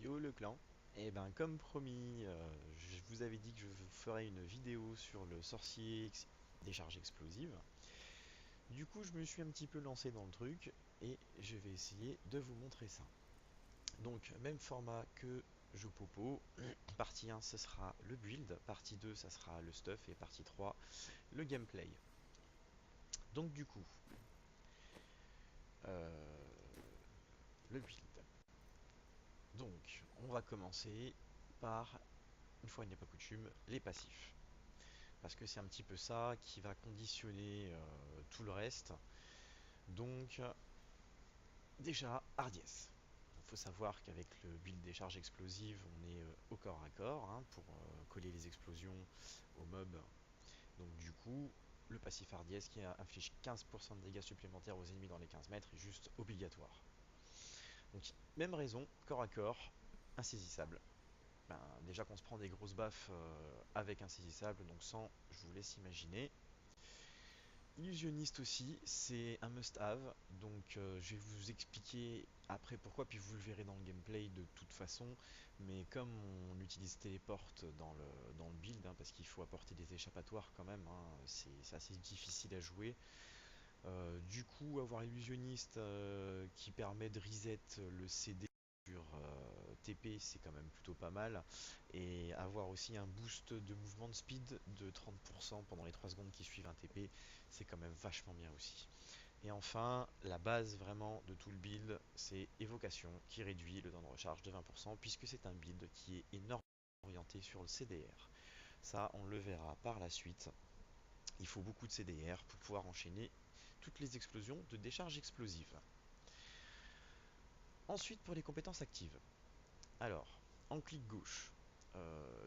Yo le clan, et ben comme promis, je vous avais dit que je vous ferais une vidéo sur le sorcier des charges explosives. Du coup, je me suis un petit peu lancé dans le truc et je vais essayer de vous montrer ça. Donc, même format que Jopopo. Partie 1, ce sera le build, partie 2, ça sera le stuff et partie 3, le gameplay. Donc, du coup, euh, le build. Donc, on va commencer par, une fois n'est pas coutume, les passifs. Parce que c'est un petit peu ça qui va conditionner tout le reste. Donc, déjà, hardiesse. Il faut savoir qu'avec le build des charges explosives, on est au corps à corps hein, pour coller les explosions aux mobs. Donc, du coup, le passif hardiesse qui inflige 15% de dégâts supplémentaires aux ennemis dans les 15 mètres est juste obligatoire. Donc, même raison, corps à corps, insaisissable. Ben, déjà qu'on se prend des grosses baffes avec insaisissable, donc sans, je vous laisse imaginer. Illusionniste aussi, c'est un must-have, donc je vais vous expliquer après pourquoi, puis vous le verrez dans le gameplay de toute façon, mais comme on utilise téléporte dans le build, hein, parce qu'il faut apporter des échappatoires quand même, hein, c'est assez difficile à jouer. Du coup, avoir illusionniste qui permet de reset le CD sur TP, c'est quand même plutôt pas mal. Et avoir aussi un boost de mouvement de speed de 30% pendant les 3 secondes qui suivent un TP, c'est quand même vachement bien aussi. Et enfin, la base vraiment de tout le build, c'est évocation qui réduit le temps de recharge de 20% puisque c'est un build qui est énormément orienté sur le CDR. Ça, on le verra par la suite. Il faut beaucoup de CDR pour pouvoir enchaîner toutes les explosions de décharge explosive. Ensuite, pour les compétences actives. Alors, en clic gauche,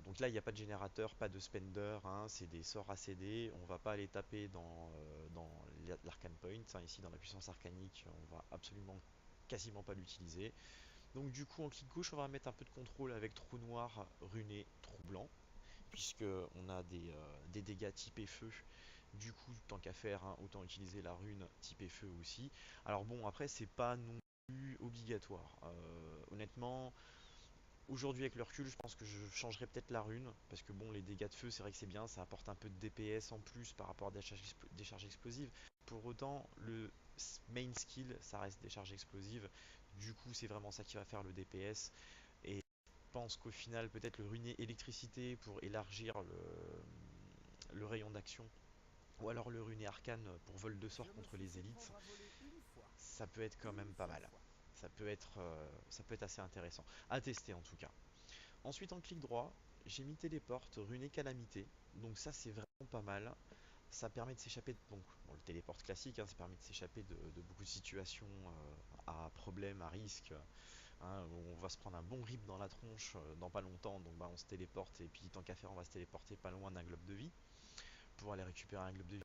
donc là il n'y a pas de générateur, pas de spender, hein, c'est des sorts ACD, on va pas aller taper dans l'arcane point, hein, ici dans la puissance arcanique, on va absolument quasiment pas l'utiliser. Donc du coup en clic gauche on va mettre un peu de contrôle avec trou noir, runé, trou blanc, puisque on a des dégâts typés feu. Du coup, tant qu'à faire, hein, autant utiliser la rune typée feu aussi. Alors bon, après, c'est pas non plus obligatoire. Honnêtement, aujourd'hui avec le recul, je pense que je changerais peut-être la rune, parce que bon, les dégâts de feu, c'est vrai que c'est bien, ça apporte un peu de DPS en plus par rapport à des charges explosives. Pour autant, le main skill, ça reste des charges explosives. Du coup, c'est vraiment ça qui va faire le DPS. Et je pense qu'au final, peut-être le ruiner électricité pour élargir le rayon d'action, ou alors le ruiner arcane pour vol de sort contre les élites, ça peut être quand même pas mal. Ça peut être assez intéressant. À tester en tout cas. Ensuite, en clic droit, j'ai mis téléporte, runer calamité. Donc ça, c'est vraiment pas mal. Ça permet de s'échapper. Donc, bon, le téléporte classique, hein, ça permet de s'échapper de beaucoup de situations à problème, à risque. Hein, où on va se prendre un bon rip dans la tronche dans pas longtemps. Donc, bah, on se téléporte. Et puis, tant qu'à faire, on va se téléporter pas loin d'un globe de vie pour aller récupérer un globe de vie,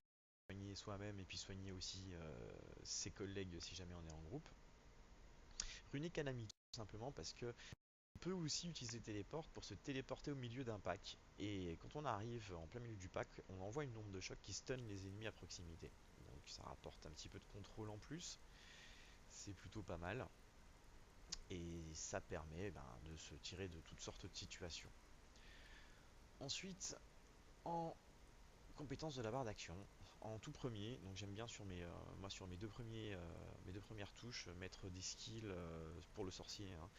soigner soi-même et puis soigner aussi ses collègues si jamais on est en groupe. Runer calamité, tout simplement parce que on peut aussi utiliser téléport pour se téléporter au milieu d'un pack. Et quand on arrive en plein milieu du pack, on envoie une onde de choc qui stun les ennemis à proximité. Donc ça rapporte un petit peu de contrôle en plus. C'est plutôt pas mal. Et ça permet de se tirer de toutes sortes de situations. Ensuite, en compétences de la barre d'action, en tout premier, donc j'aime bien sur moi sur mes deux premières touches mettre des skills pour le sorcier, hein,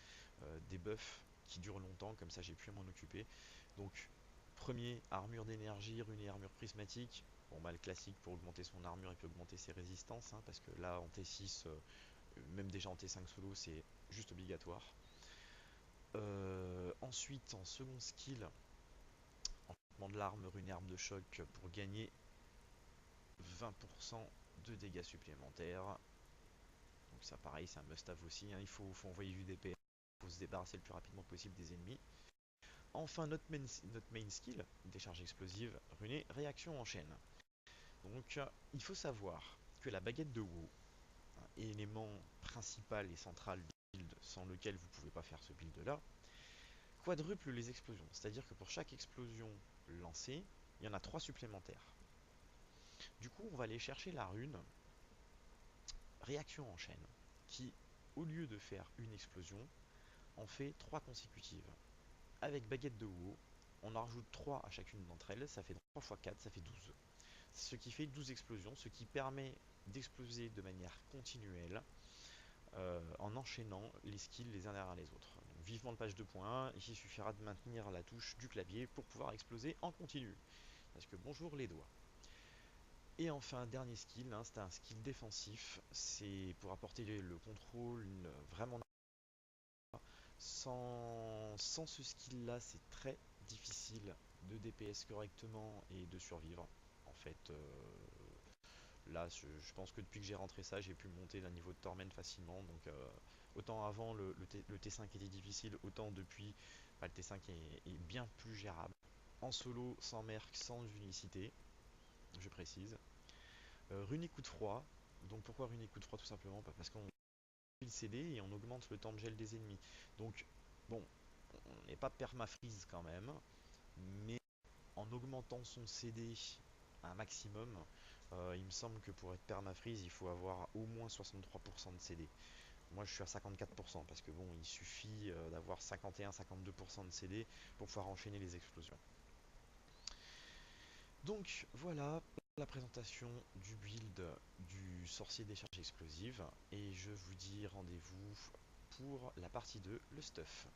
des buffs qui durent longtemps, comme ça j'ai pu m'en occuper. Donc premier, armure d'énergie, rune et armure prismatique. Bon bah le classique pour augmenter son armure et puis augmenter ses résistances, hein, parce que là en T6, même déjà en T5 solo, c'est juste obligatoire. Ensuite en second skill, en de l'arme, rune et arme de choc pour gagner 20% de dégâts supplémentaires. Donc ça pareil, c'est un must-have aussi, hein. Il faut envoyer du DPS, il faut se débarrasser le plus rapidement possible des ennemis. Enfin, notre main skill, décharge explosive, runée, réaction en chaîne. Donc il faut savoir que la baguette de WoW, un élément principal et central du build sans lequel vous ne pouvez pas faire ce build là, quadruple les explosions. C'est-à-dire que pour chaque explosion lancée, il y en a 3 supplémentaires. Du coup, on va aller chercher la rune réaction en chaîne, qui, au lieu de faire une explosion, en fait 3 consécutives. Avec baguette de haut, on en rajoute 3 à chacune d'entre elles, ça fait 3 x 4, ça fait 12. Ce qui fait 12 explosions, ce qui permet d'exploser de manière continuelle en enchaînant les skills les uns derrière les autres. Donc, vivement le page de points, il suffira de maintenir la touche du clavier pour pouvoir exploser en continu. Parce que bonjour les doigts. Et enfin, dernier skill, hein, c'est un skill défensif, c'est pour apporter le contrôle vraiment. Sans ce skill là, c'est très difficile de DPS correctement et de survivre. En fait, là, je pense que depuis que j'ai rentré ça, j'ai pu monter d'un niveau de Torment facilement. Donc, autant avant le T5 était difficile, autant depuis, bah, le T5 est bien plus gérable. En solo, sans merc, sans unicité, je précise. Runique coup de froid. Donc, pourquoi runique coup de froid? Tout simplement parce qu'on le CD et on augmente le temps de gel des ennemis. Donc, bon, on n'est pas perma-freeze quand même, mais en augmentant son CD à un maximum, il me semble que pour être permafreeze, il faut avoir au moins 63% de CD. Moi, je suis à 54% parce que bon, il suffit d'avoir 51-52% de CD pour pouvoir enchaîner les explosions. Donc voilà la présentation du build du sorcier des charges explosives et je vous dis rendez-vous pour la partie 2, le stuff.